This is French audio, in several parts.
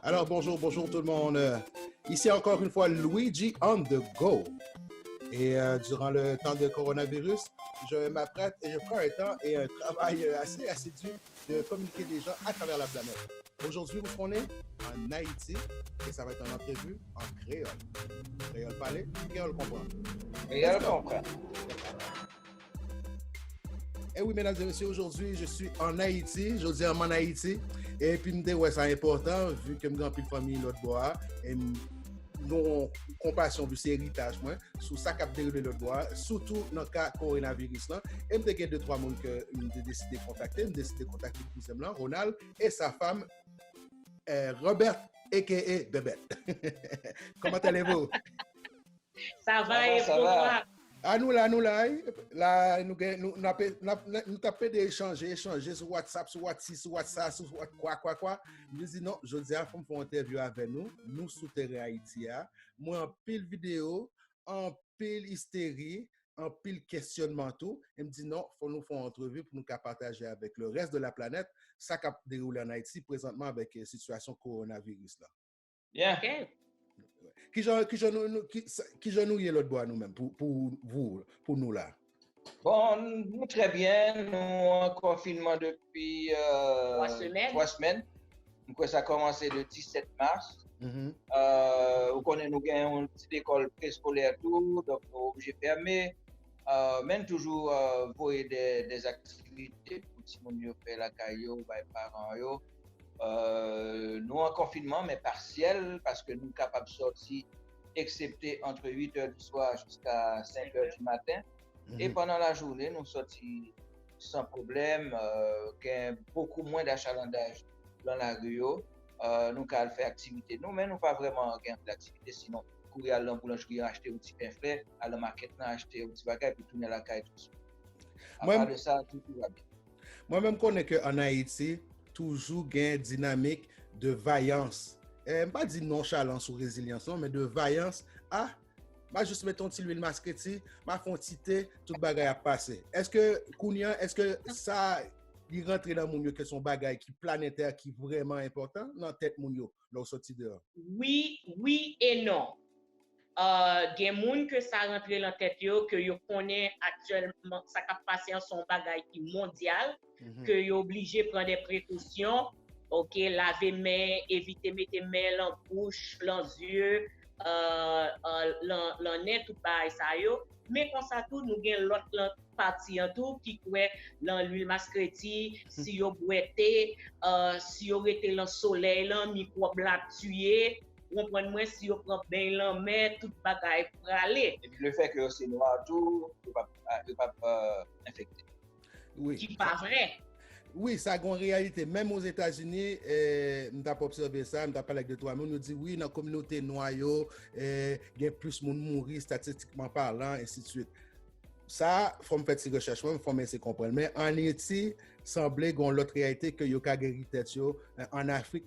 Alors, bonjour tout le monde. Ici encore une fois, Luigi on the go. Et durant le temps de coronavirus, je m'apprête et je prends un temps et un travail assez assidu de communiquer des gens à travers la planète. Aujourd'hui, on est en Haïti et ça va être une entrevue en créole. Créole parler, créole comprendre. Créole comprendre. Et oui, mesdames et messieurs, aujourd'hui, je suis en Haïti. Je dis en Haïti. Et puis, ouais, c'est important, vu que je suis en famille l'autre bois. Et nos compassion vu c'est héritage moi sous ça cap déroulé l'autre bois surtout dans le cas coronavirus là et me deux trois monde que me décidé de contacter cousin là Ronald et sa femme Robert aka Bébête. Comment allez-vous? Ça va et pour toi? Ah, nous tapons d'échanger sur WhatsApp, sur WhatsApp, sur quoi. Je dis non, je dis, il faut faire une interview avec nous souterrains Haïti. Moi, en pile vidéo, en pile hystérie, en pile questionnement tout. Et me dit non, il faut nous faire une entrevue pour nous partager avec le reste de la planète ça qui déroule en Haïti présentement avec la situation coronavirus là. Bien. Okay. Qui nous y est l'autre bois nous-mêmes pour nous là? Bon, nous très bien. Nous en confinement depuis 3 semaines. Donc ça a commencé le 17 mars. Vous connaissez nous avons une petite école préscolaire tout, donc nous sommes obligés de fermer. Même toujours voyer des activités pour si nous fait la caillou, les parents. Nous en confinement, mais partiel, parce que nous sommes capables de sortir, excepté entre 8h du soir jusqu'à 5h du matin. Et pendant la journée, nous sortons sans problème, beaucoup moins d'achalandage dans la rue. Nous avons fait activité. Nous, mais nous pas vraiment gagné d'activité, sinon, courir à l'ambulance, acheter un petit pain frais, à la market, acheter un petit bagage, puis tourner la caille tout de suite. À part de ça, tout va bien. Moi-même, je connais qu'en Haïti, toujours gain dynamique de vaillance. Pas dit nonchalance ou résilience, non, mais de vaillance. Ah, je juste mettre ton petit huile masquette, ma fontité, tout bagaille à passer. Est-ce que ça il rentre dans mon que son bagaille qui planétaire qui vraiment important dans tête mon yo là sorti dehors? Oui et non. Des gens que ça rentre dans tête yo que yo connaît actuellement ça cap passer en son bagaille qui mondial que yo obligé prendre des précautions. OK, laver mains, éviter mettre mains en bouche, dans yeux, dans nez tout bail ça yo. Mais comme ça tout nous gain l'autre partie en tout qui quoi dans l'huile masquetti, si yo boité, si yo rete dans soleil là, microbe la tuer. Comprendre moi si on prend bien la mer toute bagaille pour aller et puis le fait que c'est noir tout pas infecté oui qui pas vrai oui ça a une réalité même aux États-Unis on t'a observé ça on t'a parlé avec toi on nous dit oui dans la communauté noire il y a plus de monde mourir statistiquement parlant ainsi de suite ça faut me faire ces recherches faut me faire comprendre mais en Haïti semblait qu'on l'autre réalité que yo ka guéri tête yo en Afrique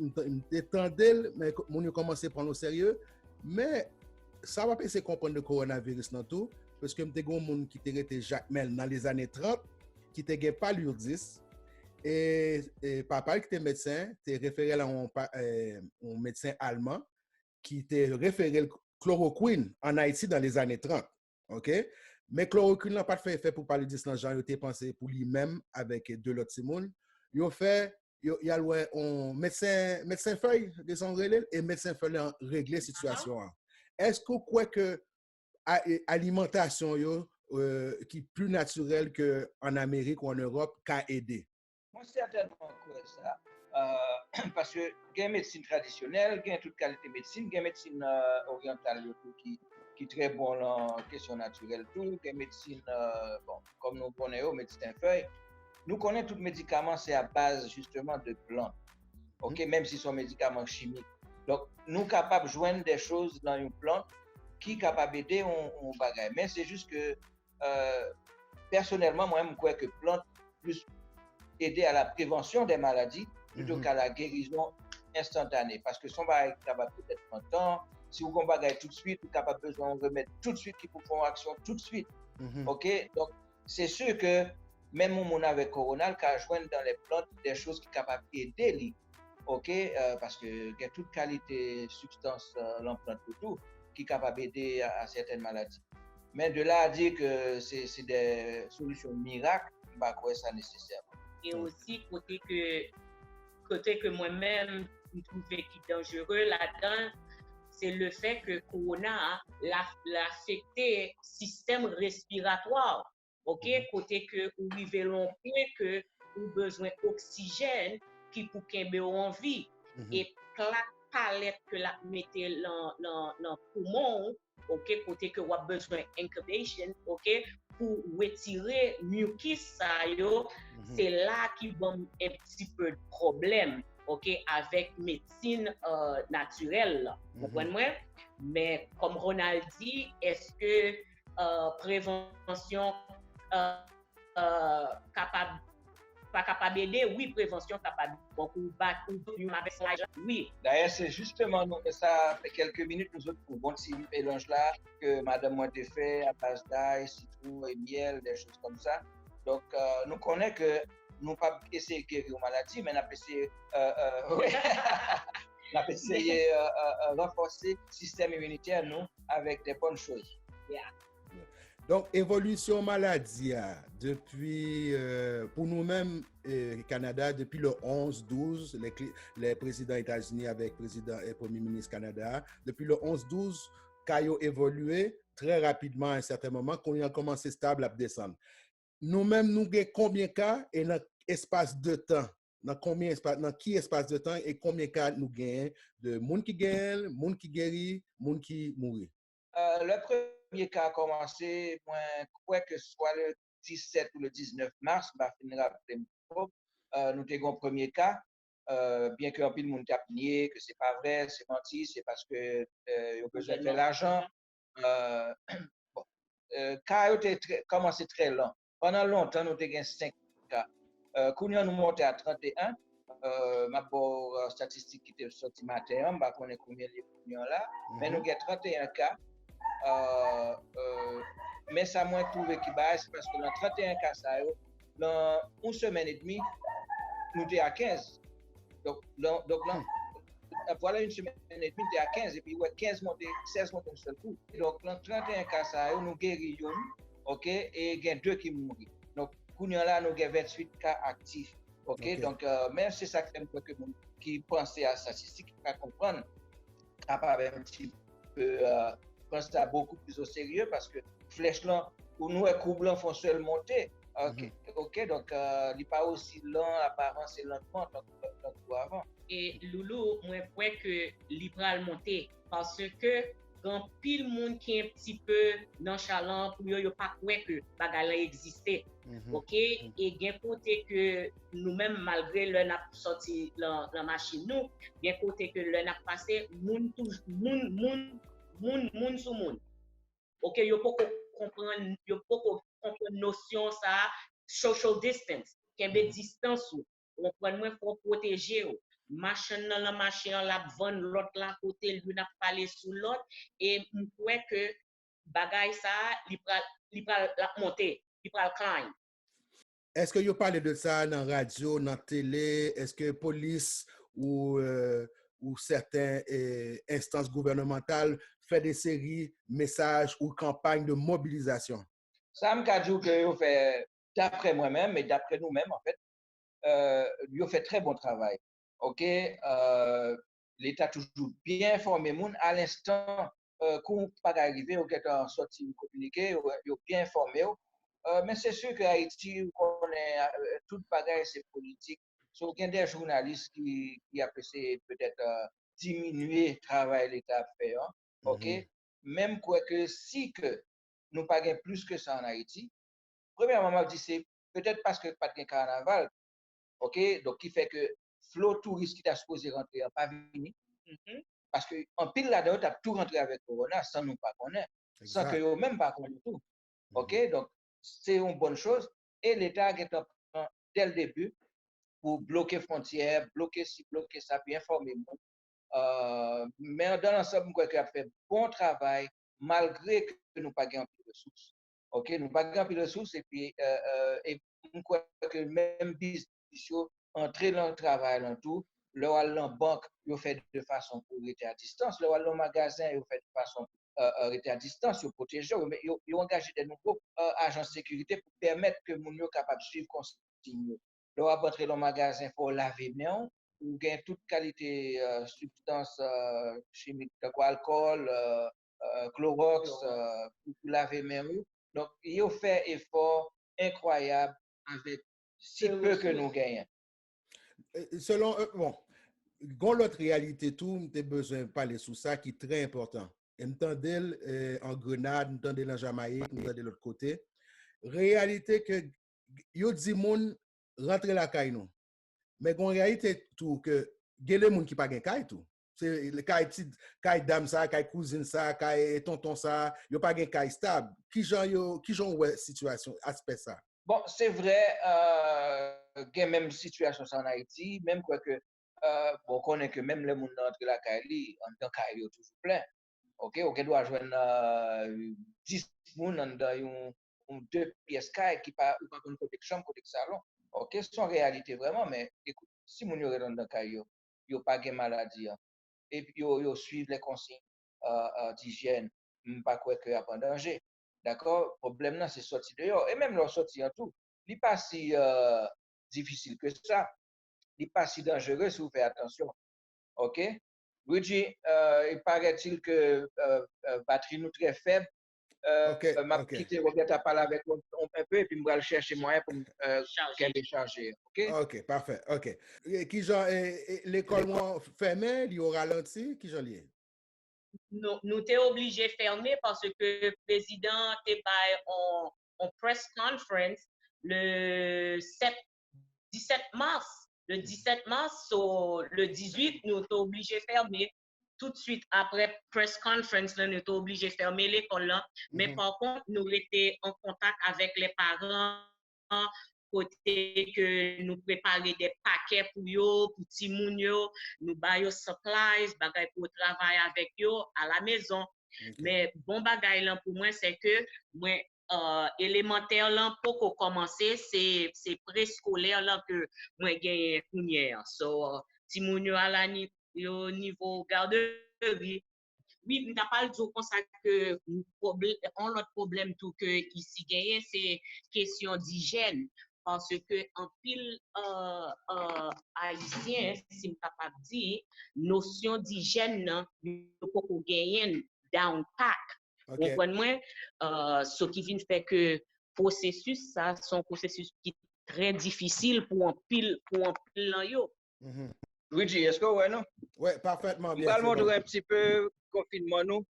m'étendel mais mon yo commencé à prendre au sérieux mais ça va pas essayer comprendre le coronavirus dans tout parce que m'te gon monde qui était Jacques Mel dans les années 30 qui était pas l'urdis et papa qui était médecin était référé à un médecin allemand qui était référé le chloroquine en Haïti dans les années 30. OK? Mais chloroquine n'a pas fait effet pour parler de ça, Jean, il était pensé pour lui-même avec deux autres Simone. Il a fait il y a un médecin feuille de son relais et médecin feuille en régler la situation. Est-ce que vous croyez que alimentation qui est plus naturelle qu'en Amérique ou en Europe qu'a aidé? Moi certainement que ça parce que il y a une médecine traditionnelle, il y a toute qualité de médecine, il y a une médecine orientale qui est très bon en question naturelle tout, que médecine bon comme nous connaissons médecin feuille, nous connaissons tout médicament c'est à base justement de plantes. OK, même si sont médicaments chimiques. Donc nous capables de joindre des choses dans une plante qui capable d'aider on bagaille. Mais c'est juste que personnellement moi je crois que plante plus aider à la prévention des maladies plutôt qu'à la guérison instantanée parce que son bagaille capable peut-être longtemps. Si vous combattez tout de suite, vous êtes capable besoin de remettre tout de suite qui vous font action tout de suite. OK? Donc, c'est sûr que même on avec Corona, qui a joint dans les plantes des choses qui sont capables d'aider, ok, parce que il y a toute qualité substance l'emplante tout qui est capable d'aider à certaines maladies. Mais de là à dire que c'est des solutions miracles, bah quoi ça nécessaire. Et aussi côté que moi-même je trouvais qui est dangereux là-dedans, c'est le fait que Corona l'a affecté le système respiratoire. OK, côté que vous vivez longtemps que vous besoin d'oxygène qui pour qu'il en vie et la palette que la mettez dans le poumon, OK, côté que vous avez besoin incubation, OK, pour retirer mucus ça yo, c'est là qu'il y a un petit peu de problème, OK, avec médecine naturelle, vous comprenez? Mais comme Ronald dit, est-ce que prévention capable pas capable d'aider? Oui, prévention capable beaucoup battre avec ça. Oui. D'ailleurs, c'est justement ça fait quelques minutes nous autres pour bon petit mélange là que madame moi a fait à base d'ail, citron et miel, des choses comme ça. Donc nous connaissons que nous pas essayer de guérir une maladie, mais nous avons essayé renforcer le système immunitaire nous avec des bonnes choses. Yeah. Donc, évolution maladie, depuis, pour nous-mêmes, Canada, depuis le 11-12, les présidents États-Unis avec président et premier ministre Canada, depuis le 11-12, Caillou évolué très rapidement à un certain moment, qu'on a commencé stable à descendre. Nous-mêmes, nous avons combien de cas et dans espace de temps? Dans qui espace de temps et combien de cas nous gagnons de monde qui gagne, monde qui guérit, monde qui mourit? Le premier cas a commencé, quoi que ce soit le 17 ou le 19 mars, bah, finira nous avons un premier cas, bien que un peu de monde a nié que c'est pas vrai, c'est menti, c'est parce que ils ont besoin de l'argent. Bon, cas a commencé très lent. Pendant longtemps, nous avons 5 cas. Quand nous monté à 31, ma statistique qui était sortie matin, bah, on est combien de là, mais nous avons 31 cas. Mais ça m'a trouvé qui base parce que dans 31 cas, dans une semaine et demie, nous étions à 15. Donc voilà une semaine et demie, nous étions à 15 et puis 15 monté, 16 monté un seul coup. Donc dans 31 cas, nous guérissons, ok, et il y a 2 qui mourent. Donc, nous avons 28 cas actifs. Okay? Donc, même c'est ça que qui pensait à la statistique, qui va comprendre, capable un petit peu prendre ça beaucoup plus au sérieux parce que flèche là, pour nous, les coups blancs font seul monter. Ok, donc il n'est pas aussi lent, apparemment c'est lentement donc avant. Et Loulou, moi, je crois que l'Ibral monter parce que quand pile monde qui est un petit peu nonchalant pour yo pas croire que bagala existait. OK, et bien côté que nous-mêmes malgré le n'a sorti la machine nous, bien côté que le n'a passé moun sous moun. OK, yo pas comprendre notion ça social distance, qu'il y a distance on prend moins pour protéger machin dans la machine la vendre l'autre là côté lui n'a parlé sous l'autre et je crois que bagay ça il la monter il va climb. Est-ce que vous parlez de ça dans la radio, dans la télé? Est-ce que la police ou certaines instances gouvernementales font des séries, messages ou campagnes de mobilisation? Ça me dit que vous fait, d'après moi-même et d'après nous-mêmes, en fait, vous fait très bon travail. OK? L'État toujours bien informé moun à l'instant qu'on pas arriver au qu'être sorti communiqué, vous bien informé. Mais c'est sûr que Haïti connaît toute bagaille c'est politique. So, il y a des journalistes qui apprécient peut-être diminuer le travail que l'État fait. Hein? OK? Même quoi que si que nous pas plus que ça en Haïti, premièrement, je dis c'est peut-être parce que pas de carnaval. OK? Donc, qui fait que flot touriste qui t'a supposé rentrer n'a pas venu. Parce qu'en pile là-dedans, tu as tout rentré avec Corona sans nous pas connaître. Sans que nous même pas connaître tout. OK? Donc, c'est une bonne chose. Et l'État est dès le début pour bloquer frontières, bloquer ci, bloquer ça, bien informer. Mais dans l'ensemble, nous avons fait bon travail malgré que nous n'avons pas de ressources. OK, nous pas grand de ressources et puis on croit que même business entrer dans le travail dans tout, le aller en banque, il fait de façon pour rester à distance, le aller en magasin, il fait de façon rester à distance, il protège, mais il engage des nouveaux agents de sécurité pour permettre que mon yo capable de suivre consigne. Le rentrer dans le magasin, il faut laver bien ou gagner toute qualité substance chimique, quoi, alcool, Clorox, pour laver mes mains. Donc, il fait effort incroyable avec si peu que nous gagnons. Selon bon, dans l'autre réalité, tout, tu as besoin de parler sur ça qui est très important. M'entendez en Grenade, m'entendez en Jamaïque, m'entendez de l'autre côté. Réalité que yo dit moun rentre la caille nous. Mais en réalité tout que il y a des gens qui pas gen caille tout. C'est le caille dame ça, caille cousine ça, caille tonton ça, yo pas gen caille stable. Qui genre ouais situation aspect ça. Bon, c'est vrai il y a même situation ça en Haïti, même quoi que bon, on connaît que même les gens entre la caille en tant caille toujours plein. OK, on doit joindre 10 personnes dans une 2 pièces caille qui pas ou pas une côté chambre, côté salon. OK, c'est en réalité vraiment, mais écoute, si mon yo dans caille yo pas de maladie et puis yo suivent les consignes d'hygiène, pas quoi que a pas danger. D'accord, problème là c'est sortir dehors et même leur sortir en tout, il pas si difficile que ça. Il pas si dangereux si vous faites attention. OK? Luigi, il paraît-il que batterie nous très faible. Ma petite Roberta parle avec moi un peu et puis je vais aller chercher moyen pour qu'elle décharger. OK? OK, parfait. OK. Qui genre l'école fermée, il y aura ralenti, qui genre lié? Nous t'es obligé de fermer parce que le président t'est en press conference le 17 mars. Le 17 mars, le 18, nous sommes obligés de fermer. Tout de suite après press conference, nous sommes obligés de fermer l'école là. Mais par contre, nous étions en contact avec les parents, côté que nous préparions des paquets pour eux, pour petits moun yo, nous baillons supplies, bagay pour travailler avec eux à la maison. Mais bon bagay là pour moi, c'est que moi, élémentaire là pour commencer c'est préscolaire là que moi gagne première so ti moun yo à la niveau garderie oui m'ta pas dire comme ça que on l'autre problème tout que ici gagne c'est question d'hygiène parce que en pile haïtien si m'ta pas dire notion d'hygiène là pour qu'on gagne down pack. Okay. Ce qui vient faire que processus ça son processus qui est très difficile pour un pile yo. Luigi, est-ce que ouais non? Ouais, parfaitement bien. On va montrer un petit peu confinement nous.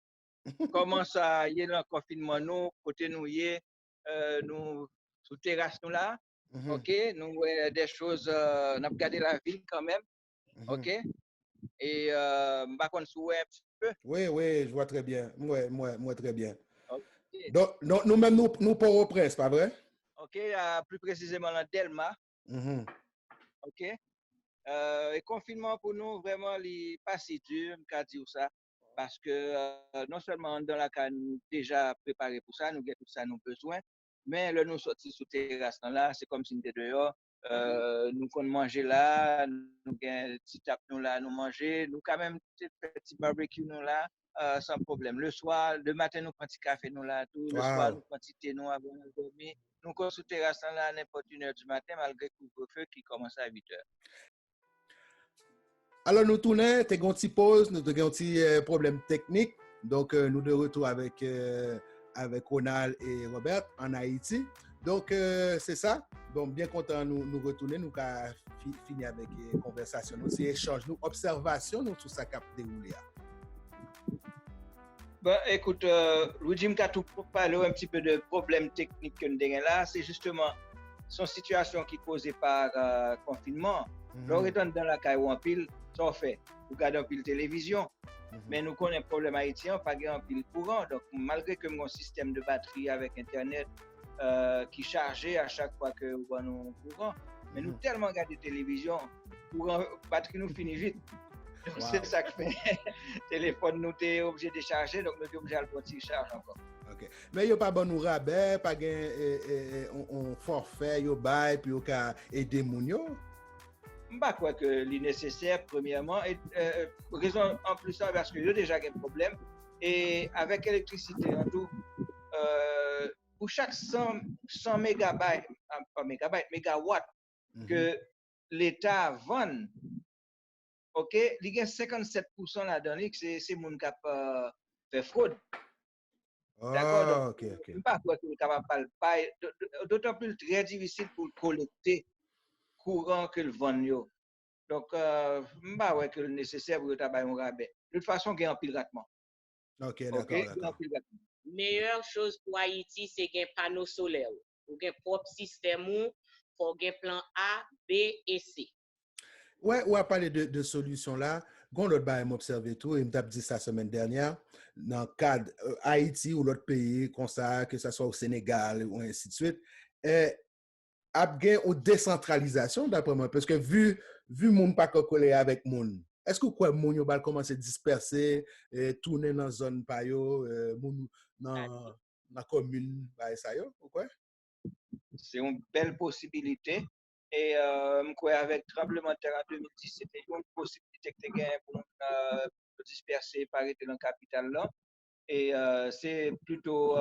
Comment ça y est le confinement nous, côté nous y est nous sous terrasse nous là. OK, nous des choses on a regardé la ville quand même. OK? Et m'pa konn sou un petit peu. Oui, je vois très bien. Moi très bien. Okay. Donc nous-mêmes, nous Port-au-Prince, pas vrai? OK, plus précisément dans Delma. OK. Et confinement pour nous, vraiment, il n'est pas si dur, je peux dire ça. Parce que non seulement dans la cas, nous déjà préparé pour ça, nous avons tout ça, nous besoin. Mais là, nous sortis sous terrasse là, c'est comme si nous étions dehors. Nous qu'on manger là, nous avons un petit tap nous là, nous manger. Nous quand même petit barbecue nous là. Sans problème. Le soir, le matin, nous prenons un petit café nous là, tout. Le soir, nous prenons un petit thé nous avant de dormir. Nous sommes sous terrasse là à n'importe 1h du matin, malgré le couvre-feu qui commence à 8h. Alors, nous tournons, tu as un petit pause, nous avons un petit problème technique. Donc, nous de retour avec Ronald et Robert en Haïti. Donc, c'est ça. Donc, bien content de nous retourner. Nous avons fini avec la conversation. Nous avons échange, nous observation, nous tout ça qui a déroulé. Ben, écoute, Luigi m'a tout parlé un petit peu de problèmes techniques que nous avons là. C'est justement son situation qui est causée par confinement. Nous retournons dans la caille en pile, ça on fait. Nous regardons en pile télévision. Mais nous connaissons un problème haïtien, pas en pile courant. Donc, malgré que mon système de batterie avec Internet qui chargeait à chaque fois que nous avons courant, mais nous tellement regardons la télévision, courant, batterie nous finit vite. Donc, c'est ça que fait. Téléphone, nous sommes obligés de charger, donc nous sommes obligés de le charger encore. OK. Mais yo pas bon nous rabais, pas gain on forfait yo bail puis yo ka aider moun yo. Je crois que c'est nécessaire, premièrement, et raison en plus ça, parce que j'ai déjà un problème, et avec l'électricité en tout, pour chaque 100 mégabytes, pas mégabytes, mégawatts que l'État vend, ok, il y a 57% là-dedans, c'est mon qui a fait fraude. D'accord? OK. Je ne crois que capable de d'autant plus très difficile pour collecter courant que le vend. Donc, je ouais que le nécessaire pour le tabac un rabais. De toute façon, il y a un pile ratement. OK, d'accord. Meilleure chose pour Haïti, c'est qu'il y a un panneau solaire. Ou un propre système où faut un plan A, B et C. Ouais, on a parlé de solutions là. Quand l'autre bail m'observé tout, et m'a dit ça la semaine dernière, dans le cadre Haïti ou l'autre pays, comme ça, que ce soit au Sénégal ou ainsi de suite, a gain ou décentralisation d'après moi, parce que vu moun pas coller avec moun, est-ce que quoi moun yo va commencer à disperser, tourner dans zone pa yo, moun dans la commune ba ça yo, ou quoi? C'est une belle possibilité. Et je crois avec le tremblement de terre en 2017, il y a une possibilité que tu as pour disperser par dans la capitale là. Et c'est plutôt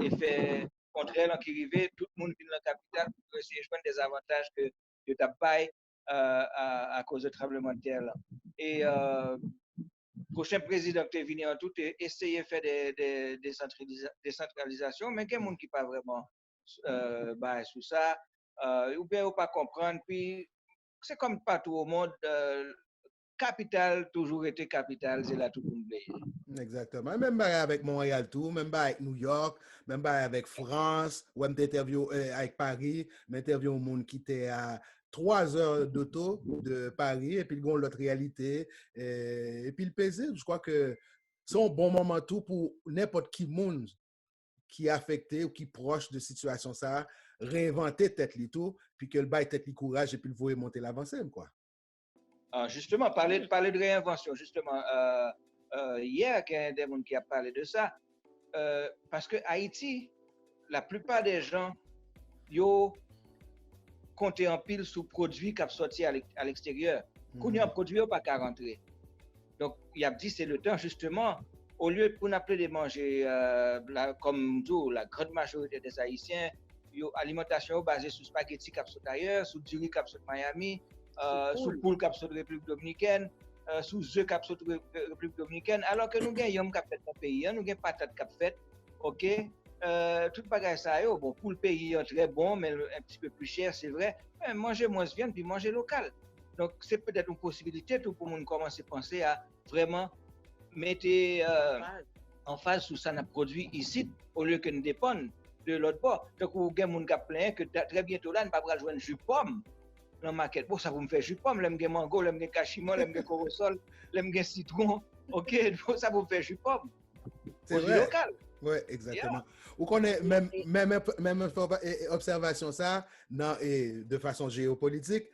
effet contraire qui arrive, tout le monde vient dans la capitale pour essayer de jouer des avantages que tu n'as pas à cause du tremblement de terre là. Et le prochain président qui est venu en tout essayer de faire des décentralisations, mais il y a des gens qui ne pas vraiment sous ça, ou bien pas comprendre. Puis c'est comme partout au monde, capitale toujours été capitale, c'est là tout le monde. Exactement. Même avec Montréal tout, même avec New York, même avec France, ou même interview avec Paris, m'interview au monde qui était à 3 heures d'auto de Paris, et puis ils ont l'autre réalité, et puis le paisible. Je crois que c'est un bon moment tout pour n'importe qui monde qui est affecté ou qui est proche de situation ça, réinventer tête li tout, puis que le bail tête li courage et puis le voyer monter l'avancée, quoi. Justement, parler de réinvention, justement, hier, il y a des gens qui ont parlé de ça, parce que Haïti, la plupart des gens, ils comptent en pile sur produits qui sont sortis à l'extérieur. Quand ils ont produit, ils n'ont pas qu'à rentrer. Donc, il a dit c'est le temps, justement, au lieu de appeler de manger, comme nous, la grande majorité des Haïtiens, l'alimentation basée sur spaghetti qui sont ailleurs, sur du riz qui sont Miami, sous poule qui sont République dominicaine, sous œufs qui sont République dominicaine, alors que nous gagnons qui fait dans le pays, nous gagnons patate qui fait, ok, tout bagage ça, bon, pour le pays, très bon, mais un petit peu plus cher, c'est vrai, mais manger moins viande, puis manger local. Donc, c'est peut-être une possibilité tout pour nous commencer à penser à vraiment mettre en phase sur ça, qu'on produit ici, au lieu que nous dépendons de l'autre bord. Donc, vous avez des gens qui plaignent que très bientôt là, nous ne pouvons pas jouer un jus pomme dans la market. Bon, ça vous me fait jus pomme, l'aime mango, l'aime cachimon, l'aime corosol, l'aime citron. Ok, ça vous fait jus pomme. C'est vrai. Local. Oui, exactement. Ou qu'on est même observation ça de façon géopolitique,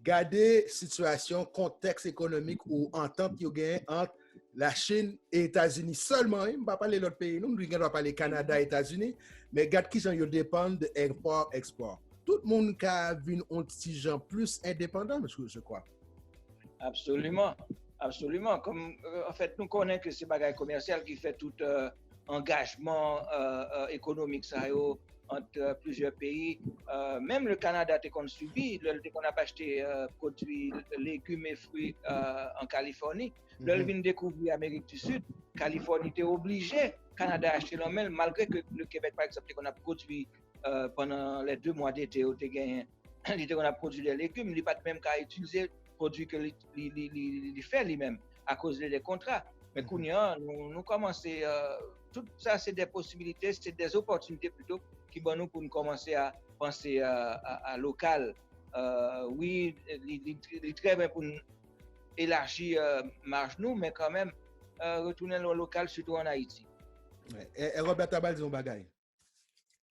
garder situation, contexte économique ou entente qu'il y a entre la Chine et les États-Unis seulement. On ne va pas parler de l'autre pays. Nous ne va pas parler Canada et États-Unis, mais regarde qui ils dépendent de import-export. Tout le monde a vu un petit genre plus indépendant, je crois. Absolument. Absolument. Comme, en fait, nous connaissons que c'est bagaille commercial qui fait tout engagement économique ça, entre plusieurs pays. Même le Canada a subi, on a acheté produits, légumes et fruits en Californie. Là, vient découvrir l'Amérique du Sud. Californie était obligée, Canada a acheté l'emmel, malgré que le Québec, par exemple, qu'on a produit pendant les 2 mois d'été, on a produit des légumes, il n'y a pas même qu'à utiliser les produits que il fait lui-même à cause des contrats. Mais nous commençons, tout ça, c'est des possibilités, c'est des opportunités plutôt qui vont nous pour nous commencer à penser à local. Oui, il est très bien pour nous élargir marge nous, mais quand même retourner au local, surtout en Haïti. Et Robert Tabal dit un bagaille.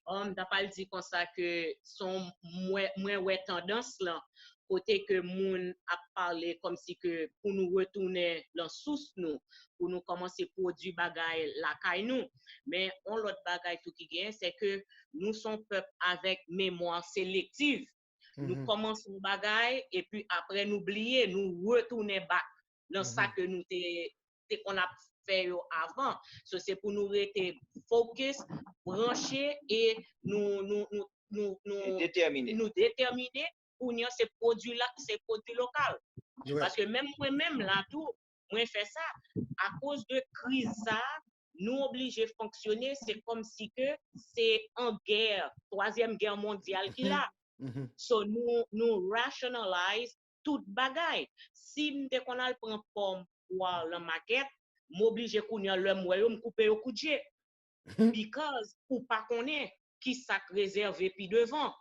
On n'a pas dit comme ça que son moins tendance là côté que moun a parlé comme si que pour nous retourner dans source nous, pour nous commencer produire bagay la caille nous. Mais on l'autre bagay tout qui gagne, c'est que nous sommes peuple avec mémoire sélective. Nous commençons bagay et puis après nous oublier, nous retourner back dans ça que nous qu'on a fait avant. So, c'est pour nous rester focus, brancher et nous déterminer pour nous ces produits là, ces produits locaux. Ouais. Parce que même moi-même là tout, moi fait ça à cause de crise ça, nous obligés de fonctionner, c'est comme si que c'est en guerre, troisième guerre mondiale qu'il a. So nous rationalize tout bagay. Si dès qu'on a le prend forme pour la maquette, m'oblige qu'on y a le moyen me couper au coudier. Because ou pas connaît qui ça réservé puis devant.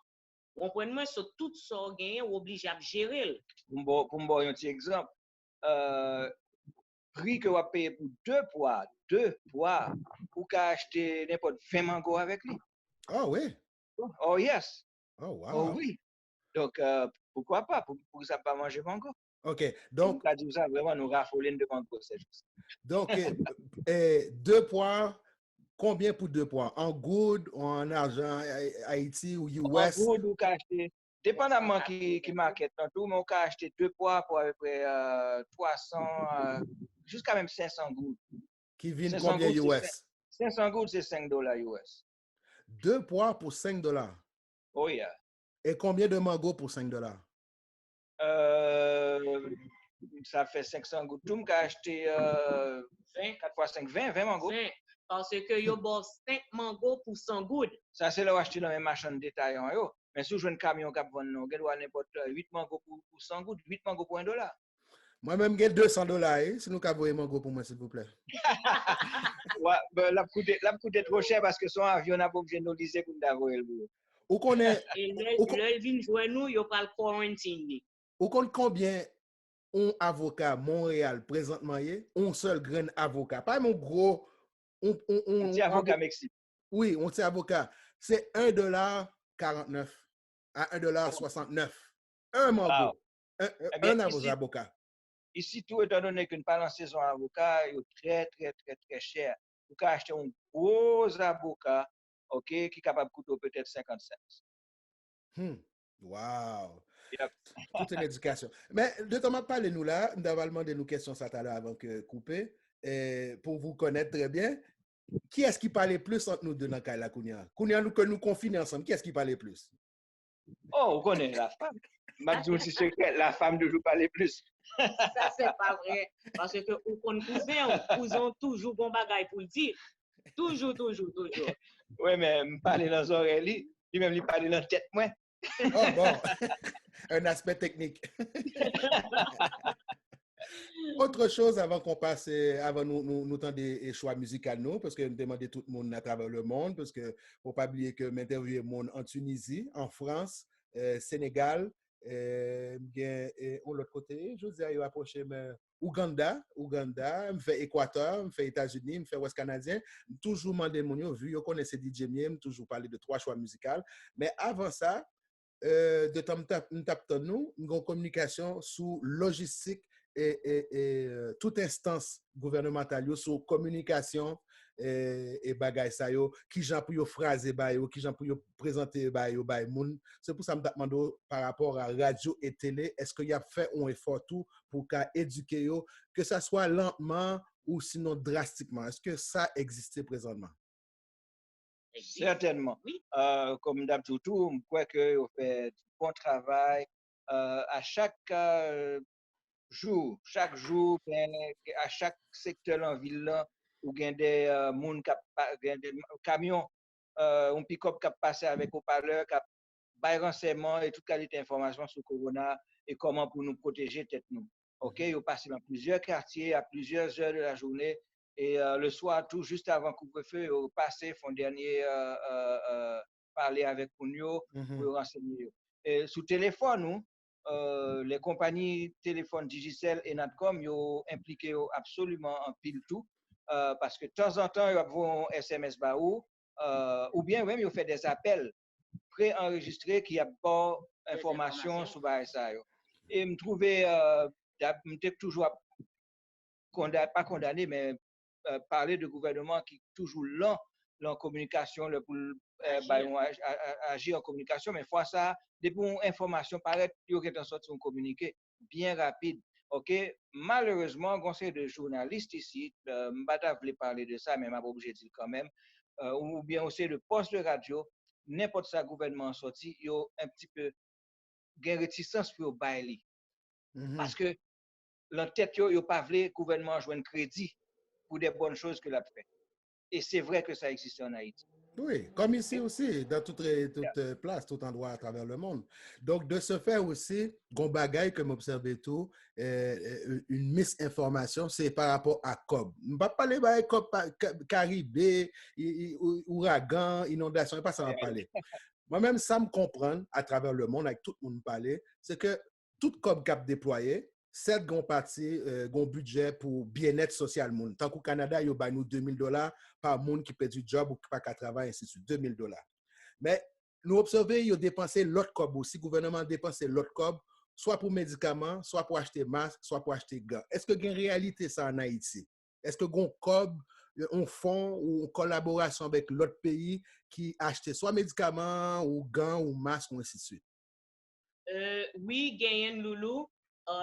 Comprenez-moi, sur tout ça gain obligé à gérer. Pour un petit exemple, prix que vous payez pour deux poids, vous pouvez acheter n'importe 20 mangos avec lui. Oh oui. Oh yes. Oh wow. Oh oui. Donc pourquoi pas pour ça pas manger mango. OK. Donc on a dit ça vraiment nous raffolons de mango c'est juste. Donc 2 poids, combien pour 2 poids? En good ou en argent Haïti ou US? En good ou acheter dépendamment qui market dans tout mais on peut acheter 2 poids pour à peu près 300 jusqu'à même 500 gouttes. Qui viennent combien US? 500 gouttes c'est $5 US. 2 poids pour $5. Oh yeah. Et combien de mango pour $5? Ça fait 500 gouttes. Tout le monde a acheté 4 x 5, 20 mango. Parce que yo bon 5 mango pour 100 gouttes. Ça c'est là où acheter dans les marchands détaillants yo. Mais si vous avez un camion qui vend non, vous avez n'importe 8 mango pour 100 gouttes, 8 mango pour $1. Moi-même, j'ai $200, si nous avons un mango pour moi, s'il vous plaît. Ouais, ben, la coûte trop cher parce que son avion n'a pas obligé de nous dire qu'on doit avoir le boulot. Ou connaît. Et le vin jouer nous, yo pas le quarantine. Ou connaît combien un avocat Montréal présentement est, un seul grand avocat. Pas mon gros. Un petit avocat Mexique. Oui, un petit avocat. C'est $1.49 à $1.69. Un mango. Wow. Un avocat. Ici, tout étant donné qu'une pas en saison avocat, il est très cher. Vous pouvez acheter un gros avocat, OK, qui est capable de coûter peut-être 50 cents. Wow. Yep. Toute une éducation. Mais de temps parler nous là, nous avons demandé nos questions ça à l'heure avant que couper. Pour vous connaître très bien, qui est-ce qui parlait plus entre nous deux dans la Kounia? Kounia, nous que nous confinons ensemble, qui est-ce qui parlait plus? Oh, on connaît la femme. Madjoun, si secret, la femme toujours parler plus. Ça, c'est pas vrai. Parce que ou qu'on cousin toujours bon bagaille pour le dire. Toujours. Oui, mais me parler dans les oreilles, lui-même, lui parler dans la tête, moi. Oh, bon. Un aspect technique. Autre chose avant qu'on passe, avant nous tendre des choix musicaux, nous, parce que nous demandons tout le monde à travers le monde, parce que ne faut pas oublier que m'interviewer le monde en Tunisie, en France, Sénégal, l'autre côté, je vous ai approché Ouganda, me fait Équateur, me fait États-Unis, me fait Ouest canadien, toujours demandé mon vu, je connais DJ Miem, toujours parler de 3 choix musicaux, mais avant ça, de temps nous avons communication sous logistique et toute instance gouvernementale sur communication et bagay sa yo, qui j'en pour yo phraser ba yo, qui j'en pour yo présenter ba yo ba moun. C'est pour ça que je me demande par rapport à radio et télé, est-ce qu'il y a fait un effort tout pour qu'à éduquer yo, que ça soit lentement ou sinon drastiquement? Est-ce que ça existe présentement? Certainement. Oui. Comme d'habitude, je crois que vous faites bon travail à chaque jour, à chaque secteur en ville, où il y a des camions, un pick-up qui passe avec au parleur, qui a renseignements et toute qualité d'information sur le corona et comment pour nous protéger tête nous. OK, vous passez dans plusieurs quartiers à plusieurs heures de la journée. Et le soir, tout juste avant couvre-feu, vous passez, font dernier parler avec nous pour renseigner. Et sous téléphone, les compagnies téléphone Digicel et Natcom, ils ont impliqué absolument en pile tout. Parce que de temps en temps, ils vont SMS ou bien même ils ont fait des appels pré-enregistrés qui a pas information sur ça. Et me trouver, toujours pas condamné, mais parler de gouvernement qui est toujours lent en communication, pour agir en communication, mais fois ça, depuis une information paraît, il y a en sorte de communiquer bien rapide. OK, malheureusement, conseil de journalistes ici, je ne voulais parler de ça, mais je suis obligé de dire quand même, ou bien aussi le poste de radio, n'importe ça gouvernement sorti, il y a un petit peu de réticence pour bailler. Parce que l'entête, il n'y a pas voulu gouvernement jouer un crédit pour des bonnes choses que l'a fait. Et c'est vrai que ça existe en Haïti. Oui, comme ici aussi, dans toute place, tout endroit à travers le monde. Donc, de ce fait aussi, gon bagay que m'observe tout, une misinformation, c'est par rapport à COB. Je ne vais pas parler de COB, Caribé, ouragan, inondation, pas ça va parler. Moi-même, ça me comprend à travers le monde, avec tout le monde parler, c'est que tout COB cap déployé, certes, gon parti, gon budget pour bien-être social monde. Tant qu'au Canada, il y a nous $2000 par monde qui perd du job ou qui pas qu'à travailler, ainsi de suite, $2000. Mais nous observons, il a dépensé l'autre COB aussi, le gouvernement a dépensé l'autre COB, soit pour médicaments, soit pour acheter masques, soit pour acheter gants. Est-ce que il y a une réalité ça en Haïti? Est-ce que gon COB, on fond ou en collaboration avec l'autre pays qui achète soit médicaments ou gants ou masques ou ainsi de suite? Oui, Gayen Loulou.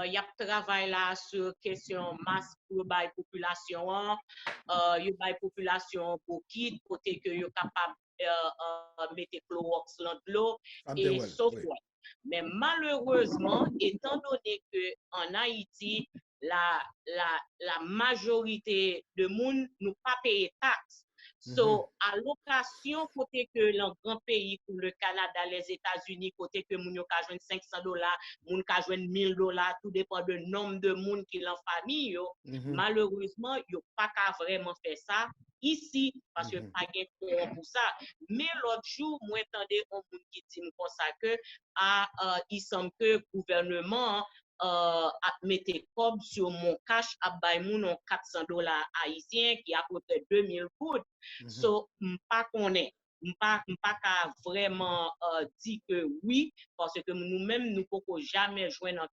Il y a travail là sur question masse pour la population, la population pour qui côté que yo capable mettre Clorox dans l'eau et sauf quoi. Mais malheureusement, étant donné que en Haïti la majorité de monde nous pas payer taxes. So, à l'occasion, côté que le grand pays, pour le Canada, les États-Unis, côté que moun yo ka jwenn $500, moun ka jwenn $1000, tout dépend du nombre de moun qui l'en famille, yo. Malheureusement, yo pas ka vraiment fait ça ici, parce que pas gain pour ça. Mais l'autre jour, moi, entendais un moun qui dit comme ça que, il semble que le gouvernement, a mettre comme sur mon cash à baimoun en $400 haïtiens qui a coûté 2000 gouttes. So, m'pas connaît, m'pas vraiment dit que oui, parce que nous-mêmes, nous pouvons jamais jouer dans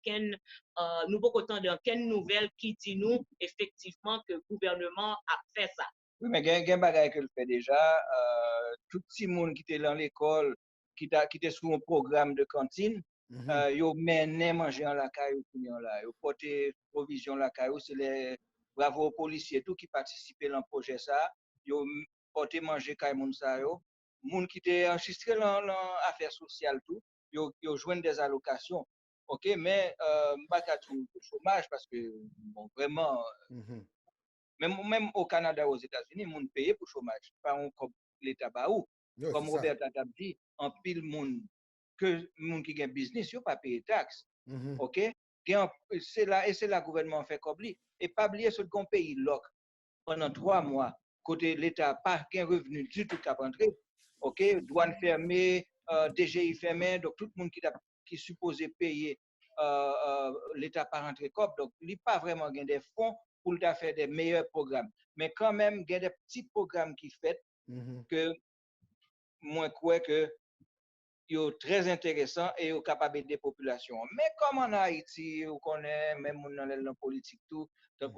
nous pouvons entendre quelle nouvelle qui dit nous effectivement que le gouvernement a fait ça. Oui, mais il y a un bagage que le fait déjà. Tout petit monde qui était dans l'école, qui était sous un programme de cantine, yo mené manger en la caille là, yo porté provision la caille, c'est les bravo policiers tout qui participaient dans le projet ça, yo porté manger caille moun ça yo, moun qui était enregistré dans affaires sociales tout, yo joindre des allocations. OK, mais m'pa ka tout chômage parce que bon vraiment même au Canada, aux États-Unis, moun paye pour chômage, pas comme l'État ba ou. Comme Robert a dit, en pile moun que moun qui gagne business, yo pas payer taxe. OK? C'est là le gouvernement fait comme lui et pas oublier ce qu'on pays loc pendant 3 mois côté l'État pas gain revenu du tout cap rentrer. OK? Douane fermée, DGI fermé, donc tout le monde qui supposé payer l'État pas rentrer cop, donc il pas vraiment gain des fonds pour le faire des meilleurs programmes. Mais quand même, il y a des petits programmes qui fait que moi crois que sont très intéressants et sont capables des populations. Mais comme en Haïti, on connaît même dans la politique tout, donc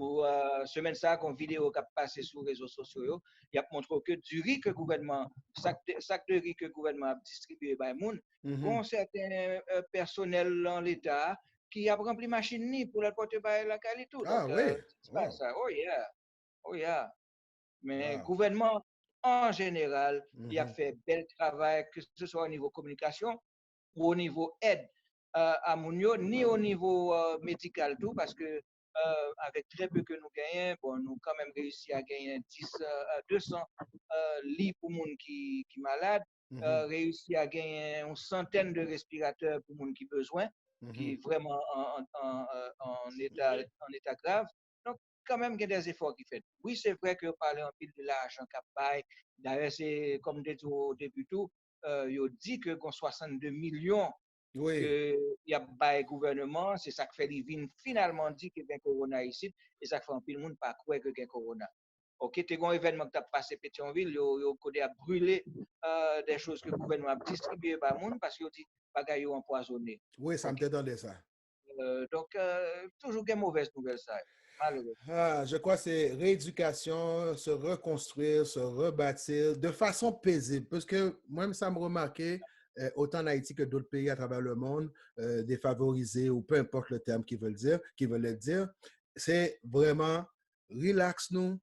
semaine ça qu'on vidéo qui a passé sur les réseaux sociaux, il y a montré que du riz que le gouvernement sac de riz que le gouvernement a distribué par moun, bon certains personnels dans l'État qui a rempli machine ni pour la porter par la qualité tout. Ah oui. C'est pas ça. Oh yeah. Mais le gouvernement en général, il a fait bel travail, que ce soit au niveau communication ou au niveau aide à Mounio, ni au niveau médical tout, parce que avec très peu que nous gagnons, bon, nous quand même réussi à gagner 200 lits pour les gens qui sont malades, réussi à gagner une centaine de respirateurs pour les gens qui ont besoin, qui est vraiment en état grave. Donc, quand même, il y a des efforts qui sont faits. Oui, c'est vrai que parler en pile de l'argent capaille. D'ailleurs, c'est comme dit au début tout, il dit que 62 millions que il y a le gouvernement, c'est ça qui fait les finalement dit qu'il y a un corona ici, et ça fait un pile monde pas croire que y a corona. OK, tu as un événement qui a passé Pétionville, il a brûlé des choses que le gouvernement a distribuées par le monde parce qu'il dit bagaille empoisonné. Oui, ça me donne ça. Donc, toujours des mauvaises nouvelles, ça, malheureusement. Ah, je crois que c'est rééducation, se reconstruire, se rebâtir de façon paisible. Parce que moi, ça me remarqué, autant en Haïti que d'autres pays à travers le monde, défavorisés ou peu importe le terme qu'ils veulent dire, c'est vraiment relax nous,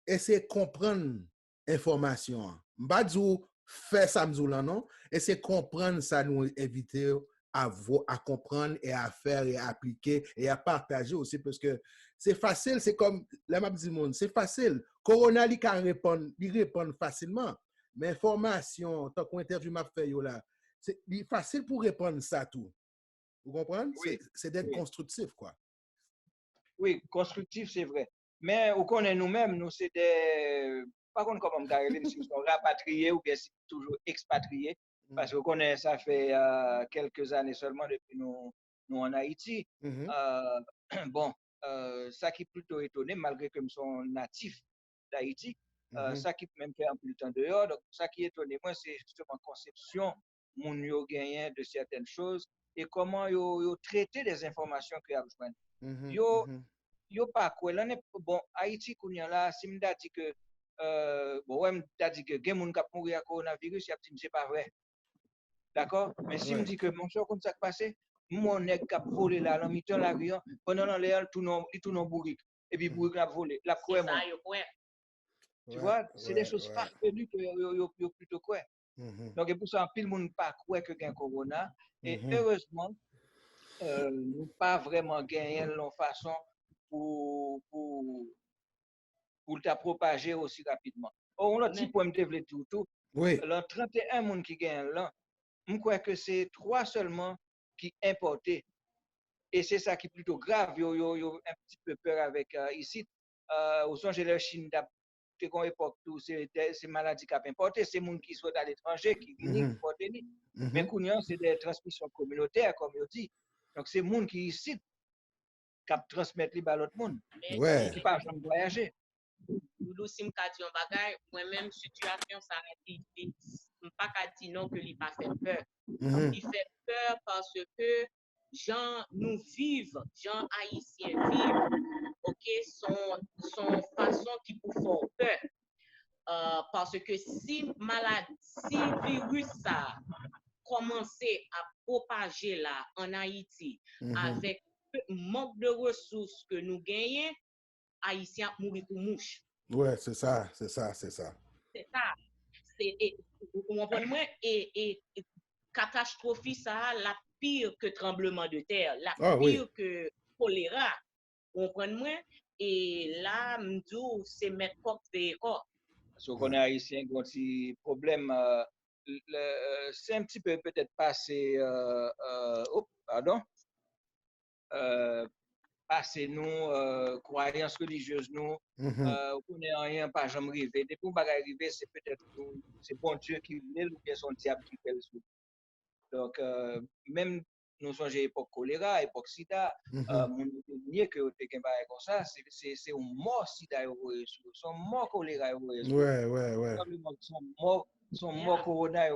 essayer de comprendre l'information. Pas dire faire ça, non? Essayer de comprendre ça, nous éviter à comprendre et à faire et à appliquer et à partager aussi parce que c'est facile, c'est comme la map du monde, c'est facile. Corona, il répond facilement. Mais information, tant qu'on interview m'a fait là, c'est facile pour répondre ça tout. Vous comprenez? Oui. C'est d'être constructif, quoi. Oui, constructif, c'est vrai. Mais on connaît nous-mêmes, nous, c'est des... Par contre, comment me si nous sommes rapatriés ou bien si toujours expatriés, parce qu'on connaît, ça fait quelques années seulement depuis nous en Haïti. Bon, ça qui est plutôt étonné, malgré que nous sommes natifs d'Haïti, ça qui même fait un peu de temps dehors. Donc, ça qui est étonné, moi, c'est justement conception, mon yo gagné de certaines choses et comment yo traiter des informations qu'il y a besoin. Yo pas quoi là bon Haïti kounya là si m'da dit que bon ouais m'da dit que gen moun k'ap mourir à coronavirus y a dit c'est pas vrai. D'accord? Mais si me dit que mon cher comme ça passé mon nèg k'ap volé là dans mi-temps l'avion pendant l'air tout non bourrique et puis bourrique l'a volé la quoi moi. Tu vois, c'est des choses farfelues que yo plutôt quoi. Donc et pour ça pile monde pas quoi que gen corona et heureusement nous pas vraiment gagné l'on façon pour le propager aussi rapidement. On l'a dit pour me développer tout. Oui. Le 31 monde qui gagne là, je crois que c'est 3 seulement qui importés. Et c'est ça qui est plutôt grave. Yo un petit peu peur avec ici. Au sens de la Chine, c'est une époque où c'est maladies qui importées, c'est monde qui sont à l'étranger qui viennent importer. Mais c'est des transmissions communautaires, comme je dis. Donc c'est monde qui ici qui transmettre les à l'autre monde. Ouais. Qui pas jamais voyager. Doudou, si m'ka di un bagay, moi-même, situation, ça a été, m'pas ka di non que li pas fait peur. Il fait peur parce que gens nous vivent, gens haïtiens vivent, ok, son façon qui pour faire peur. Parce que si virus ça commençait à propager là en Haïti avec manque de ressources que nous gagnons, Haïtiens mourir pour mouche. Ouais, c'est ça. C'est ça. Vous comprenez? Et catastrophe, ça, la pire que tremblement de terre, la pire que choléra. Vous comprenez? Et là, m'dou, c'est mettre porte de corps. Parce qu'on est haïtien, quand il problème, c'est un petit peu peut-être passé, pardon. Passer nous, croyances religieuses nous, on n'est rien, pas jamais arrivé. Depuis qu'on va arriver, c'est peut-être c'est bon Dieu qui vient ou bien son diable qui fait le sou. Donc, même nous sommes à l'époque choléra, époque sida, mon nier que tu es comme ça, c'est un mort sida, son mort choléra. Ouais. Son mort corona,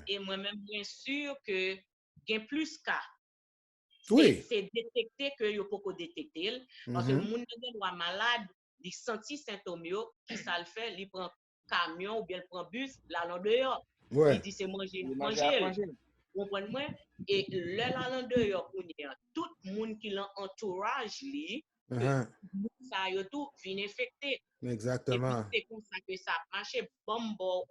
et moi-même, bien sûr que il y a plus cas. Oui. C'est détecté que yo poko détecter parce que moun nan malade, il senti symptômes yo, qui ça le fait, il prend camion ou bien il prend bus là dans dehors. Il dit c'est manger. Vous comprenez? Et là dans dehors tout monde qui l'entourage li ça yo tout vient infecté. Exactement. Et puis c'est comme ça que ça marche. Bon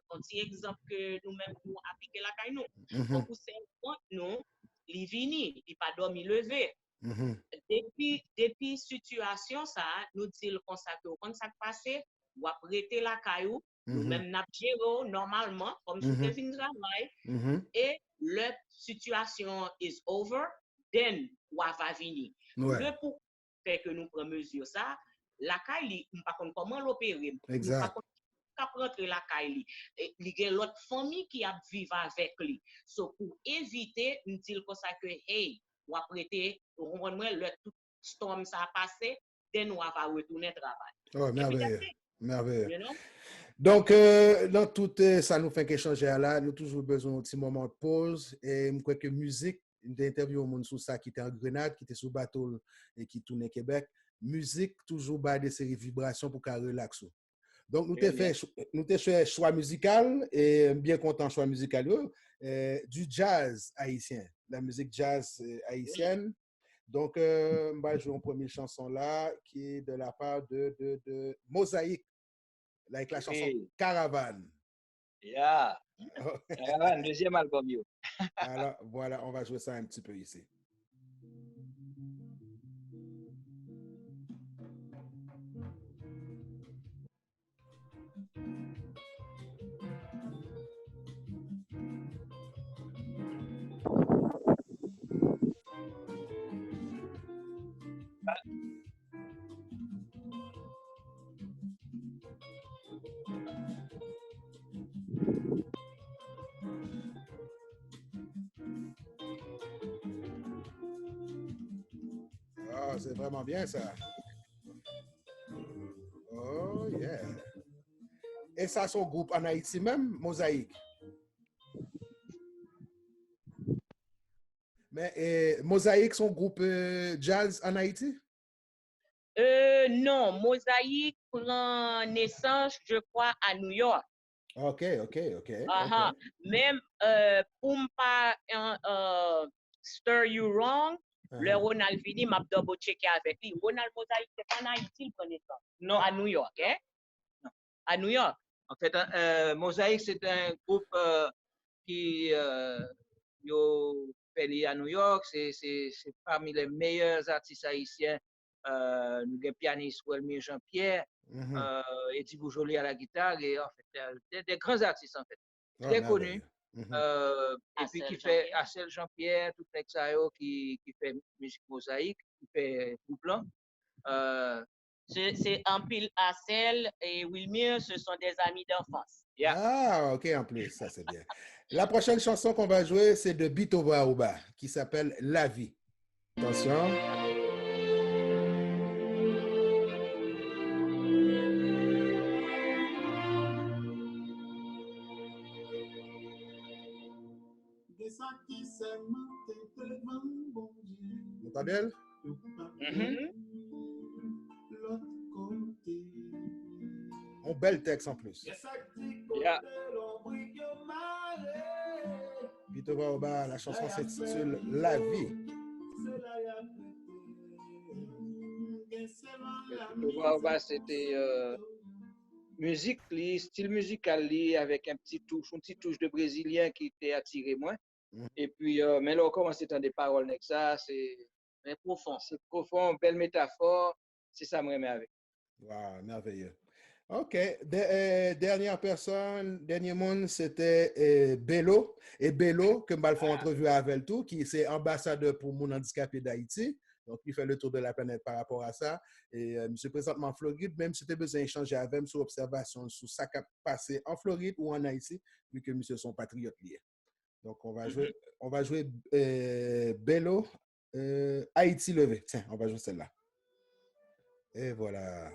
on petit exemple que nous-mêmes nous appliquer la caille nous. Donc pour nous li vini, il pas dormi levé. Depuis situation ça, nous dit comme ça que quand ça passé, ou prêter la caillou, nous même n'a géré normalement comme si c'était une travail et le situation is over, then ou va venir. Le pour faire que nous prend mesure ça, la caille on pas comment l'opérer. Exact. Kap rentre la caille li gen l'autre famille qui a vivre avec lui. So pour éviter nous dire comme ça que hey ou prêter on le tout storm ça a passé then on va retourner travail. Merveilleux. You know? Donc dans tout ça nous fait qu'échanger là, nous toujours besoin d'un petit moment de pause et je crois que musique Nous interviewé un monde sur ça qui était en Grenade, qui était sur bateau et qui tournait Québec. Musique, toujours bas des séries vibrations pour qu'elle relaxe. Donc, nous avons fait choix musical et bien content choix musical. Du jazz haïtien, la musique jazz haïtienne. Donc, je vais jouer une première chanson là qui est de la part de Mosaïque, avec la chanson Caravane. Yeah. Caravane, deuxième album. Alors, voilà, on va jouer ça un petit peu ici. Oh, c'est vraiment bien ça. Oh, yeah. Et ça, son groupe en Haïti même, Mosaïque. Mais Mosaïque, son groupe jazz en Haïti? Non, Mosaïque prend naissance, je crois, à New York. OK. Même pour ne pas stir you wrong, le Ronald Vini m'a double checké avec lui. Ronald Mosaïque, c'est pas en Haïti, il prend naissance. Non, à New York, hein? Non. À New York. En fait, Mosaïque, c'est un groupe qui fait à New York. C'est parmi les meilleurs artistes haïtiens. Nous avons pianiste Welmir Jean-Pierre, Eddie Boujoli à la guitare, et en fait, des grands artistes, en fait. Très connus. Et puis qui fait Assel Jean-Pierre, tout l'exayo qui fait musique Mosaïque, qui fait tout plan. C'est Ampil Assel et Wilmir, ce sont des amis d'enfance. Yeah. Ah, OK, en plus, ça c'est bien. La prochaine chanson qu'on va jouer, c'est de Bitova Oba, qui s'appelle La Vie. Attention. Pas belle? Un bel texte en plus. Yeah. Bitova Oba, la chanson s'intitule La Vie. Bitova Oba, c'était musique, style musical avec une petite touche de brésilien qui était attiré moi. Et puis, mais là, on commence à entendre des paroles avec ça, c'est profond. C'est profond, belle métaphore, c'est ça que je avec. Wow, merveilleux. OK. Dernière personne, dernier monde, c'était Bello. Et Bello, que je vais faire une entrevue avec tout, qui est ambassadeur pour mon handicapé d'Haïti. Donc, il fait le tour de la planète par rapport à ça. Et monsieur présentement en Floride, même si tu as besoin d'échanger avec moi sur observation, sur ça qui a passé en Floride ou en Haïti, vu que monsieur son patriote lié. Donc, on va jouer Bello, Haïti levé. Tiens, on va jouer celle-là. Et voilà.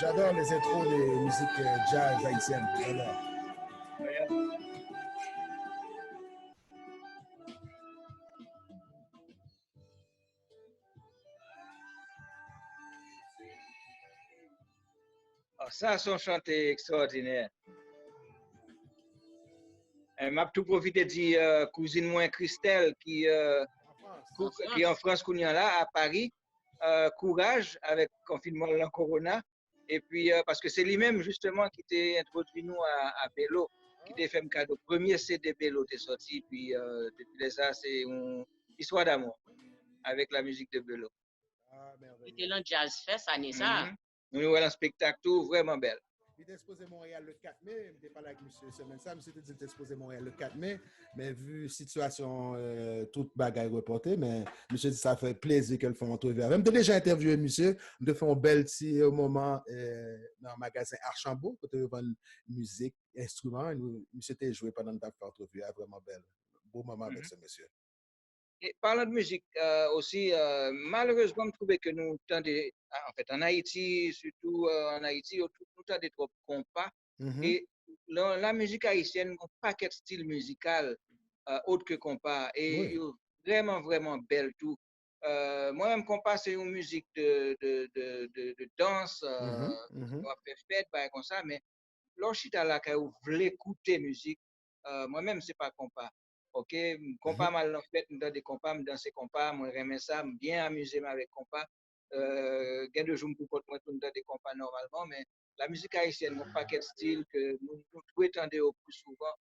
J'adore les intros des musiques jazz haïtiennes. J'adore. Oh, ça, son chanté extraordinaire. M'a tout profité de dire cousine moi Christelle qui est en France, qu'on est là, à Paris. Courage avec le confinement de la corona. Et puis, parce que c'est lui-même, justement, qui t'a introduit nous à Bello, qui t'a fait un cadeau. Premier CD Bello t'est sorti, puis depuis ça, c'est une histoire d'amour avec la musique de Bello. C'était le Jazz Fest, année ça. Nous avons un spectacle tout vraiment belle. il était exposé Montréal le 4 mai, je parlé avec monsieur semaine ça, monsieur te dit qu'il était exposé Montréal le 4 mai, mais vu situation, toute bagaille reportée, mais monsieur dit ça fait plaisir qu'elle fait entrevue. Même déjà interviewé monsieur, de faire un bel petit moment dans le magasin Archambault, pour te vendre musique, instruments, monsieur t'a joué pendant notre entrevue, vraiment belle. Beau moment avec ce monsieur. Et parlant de musique aussi, malheureusement, je trouvais que nous tendez, en fait, en Haïti, surtout en Haïti, nous tendez trop compas. Et la musique haïtienne, un paquet de styles musicaux autre que compas. Et vraiment, vraiment belle tout. Moi-même, compas, c'est une musique de danse, on va faire fête, comme ça, mais lorsqu'il là, quand vous voulez écouter musique, moi-même, c'est pas compas. Ok, compas mal en fait, dans des compas, dans ces compas, moi j'aime ça, bien amusé avec compas. Gain de jours pour moi tout dans des compas normalement, mais la musique haïtienne, mon paquet de style que nous entendons plus souvent,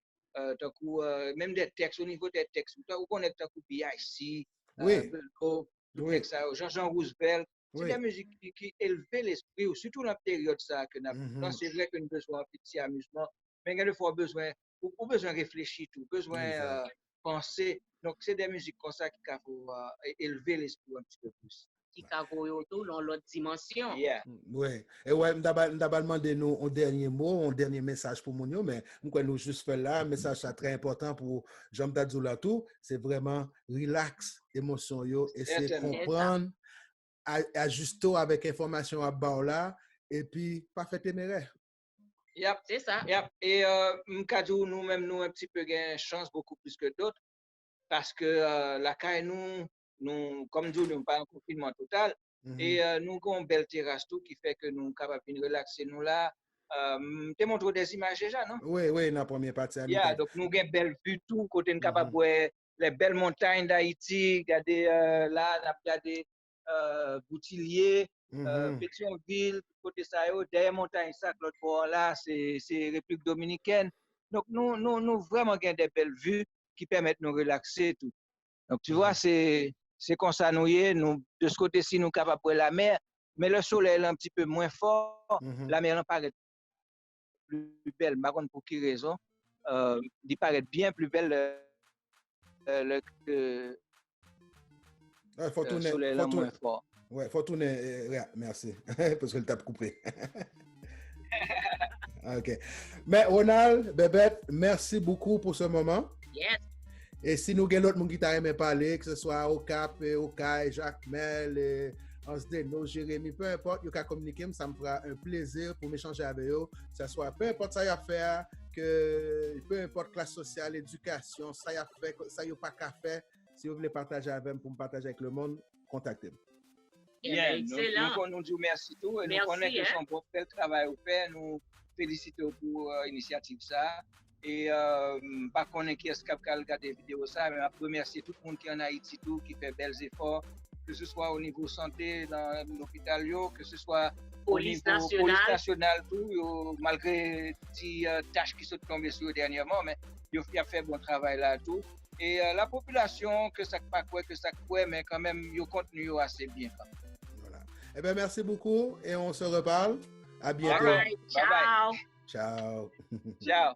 tant que même des textes au niveau des textes, vous connaissez tant que BIC, Jean-Jean Roosevelt, c'est la musique qui élevait l'esprit, surtout dans la période ça que nous c'est vrai que nous avons besoin de petit amusement, mais il y a des fois besoin de réfléchir tout, besoin penser. Donc, c'est des musiques comme ça qui peuvent élever l'esprit un petit peu plus. Qui peuvent tout dans l'autre dimension. Oui. Et ouais, d'abord demander nous un dernier mot, un dernier message pour Mounio, mais nous juste faire là, un message très important pour Jean-Baptiste Zoulatou, c'est vraiment relax, émotion, essayer de comprendre, ajuster avec information à bas là, et puis pas faire téméraire. C'est ça. Et nous-mêmes, nous, un petit peu gain chance beaucoup plus que d'autres, parce que la caille, nous, comme nous, nous pas en confinement total, et nous avons une belle terrasse tout qui fait que nous sommes capables de relaxer nous là. Tu montres des images déjà, non? Oui, la première partie. Donc nous avons une belle vue tout, côté nous capable de voir les belles montagnes d'Haïti, regarder là, on a regardé Boutillier, Pétionville, côté ça, derrière montagne, ça, l'autre bord là, c'est République dominicaine. Donc, nous vraiment avons des belles vues qui permettent de nous relaxer tout. Donc, tu vois, c'est comme ça, nous, de ce côté-ci, nous sommes capables de voir la mer, mais le soleil est un petit peu moins fort, la mer paraît plus belle, je ne sais pas pour quelle raison, il paraît bien plus belle que le soleil est moins fort. Ouais, faut tourner. Merci, parce que le tape coupé. OK. Mais Ronald, Bébête, merci beaucoup pour ce moment. Yes. Et si nous avons d'autres gens qui t'aiment parler, que ce soit au Cap, au Kai, Jacques Mel, Ansdeno, Jérémy, peu importe, vous pouvez communiquer, ça me fera un plaisir pour m'échanger avec eux. Que ce soit peu importe ça y a faire, que peu importe classe sociale, éducation, ça y a fait, ça y a pas qu'à faire. Si vous voulez partager avec moi, pour me partager avec le monde, contactez-moi. Bien, nous disons merci tout et nous connaissons que son bon travail au fait, nous félicitons pour l'initiative ça et pas connaître qui est-ce qui a regardé des vidéos ça, mais je remercie tout le monde qui est en Haïti tout, qui fait belles efforts, que ce soit au niveau santé dans l'hôpital, que ce soit police nationale tout, malgré des tâches qui sont tombées sur eux dernièrement, mais ils ont fait bon travail là tout. Et la population, que ça pas quoi, que ça quoi, mais quand même, ils continuent assez bien. Voilà. Eh bien, merci beaucoup et on se reparle. À bientôt. All right. Ciao. Ciao. Ciao.